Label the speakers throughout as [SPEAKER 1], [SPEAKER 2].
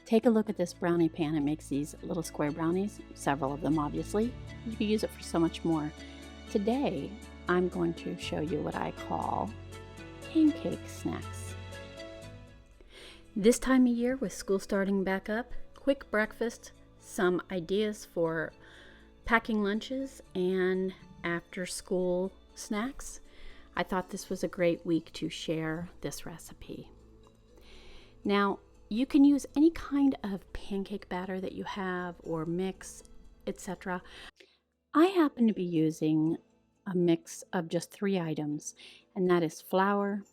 [SPEAKER 1] Take a look at this brownie pan. It makes these little square brownies, several of them obviously. You can use it for so much more. Today, I'm going to show you what I call pancake snacks. This time of year with school starting back up, quick breakfast, some ideas for packing lunches and after school snacks. I thought this was a great week to share this recipe. Now, you can use any kind of pancake batter that you have or mix, etc. I happen to be using a mix of just 3 items, and that is flour,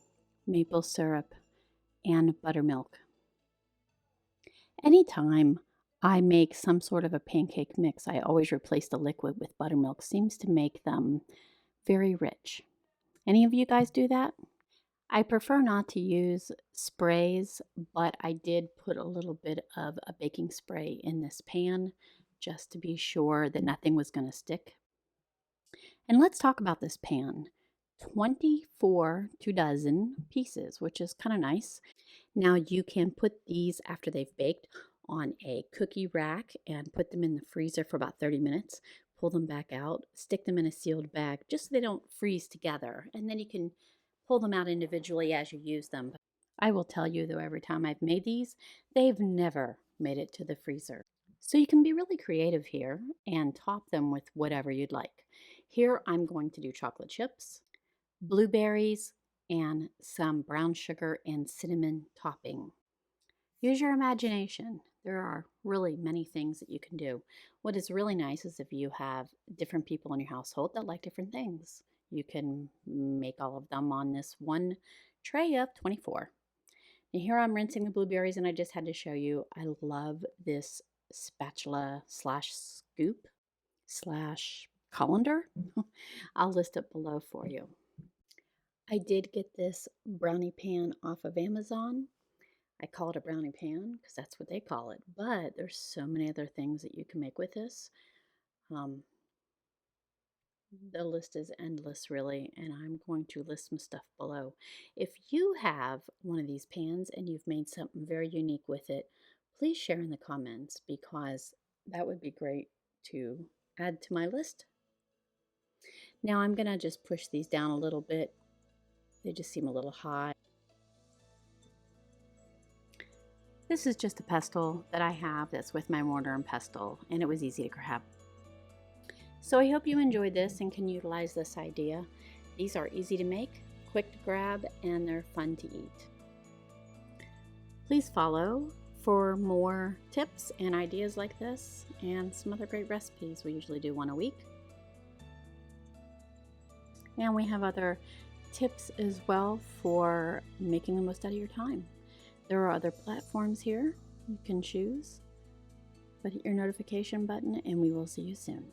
[SPEAKER 1] maple syrup, and buttermilk. Anytime I make some sort of a pancake mix, I always replace the liquid with buttermilk. Seems to make them very rich. Any of you guys do that? I prefer not to use sprays, but I did put a little bit of a baking spray in this pan just to be sure that nothing was going to stick. And let's talk about this pan. 24 2 dozen pieces, which is kind of nice. Now you can put these after they've baked on a cookie rack and put them in the freezer for about 30 minutes. Pull them back out, stick them in a sealed bag just so they don't freeze together, and then you can pull them out individually as you use them. I will tell you though, every time I've made these, they've never made it to the freezer. So you can be really creative here and top them with whatever you'd like. Here I'm going to do chocolate chips, blueberries, and some brown sugar and cinnamon topping. Use your imagination. There are really many things that you can do. What is really nice is if you have different people in your household that like different things. You can make all of them on this one tray of 24. Now here I'm rinsing the blueberries, and I just had to show you, I love this spatula slash scoop slash colander. I'll list it below for you. I did get this brownie pan off of Amazon. I call it a brownie pan because that's what they call it, but there's so many other things that you can make with this. The list is endless, really, and I'm going to list some stuff below. If you have one of these pans and you've made something very unique with it, please share in the comments because that would be great to add to my list. Now I'm going to just push these down a little bit. They just seem a little high. This is just a pestle that I have that's with my mortar and pestle, and it was easy to grab. So I hope you enjoyed this and can utilize this idea. These are easy to make, quick to grab, and they're fun to eat. Please follow for more tips and ideas like this and some other great recipes. We usually do one a week. And we have other tips as well for making the most out of your time. There are other platforms here you can choose, but hit your notification button and we will see you soon.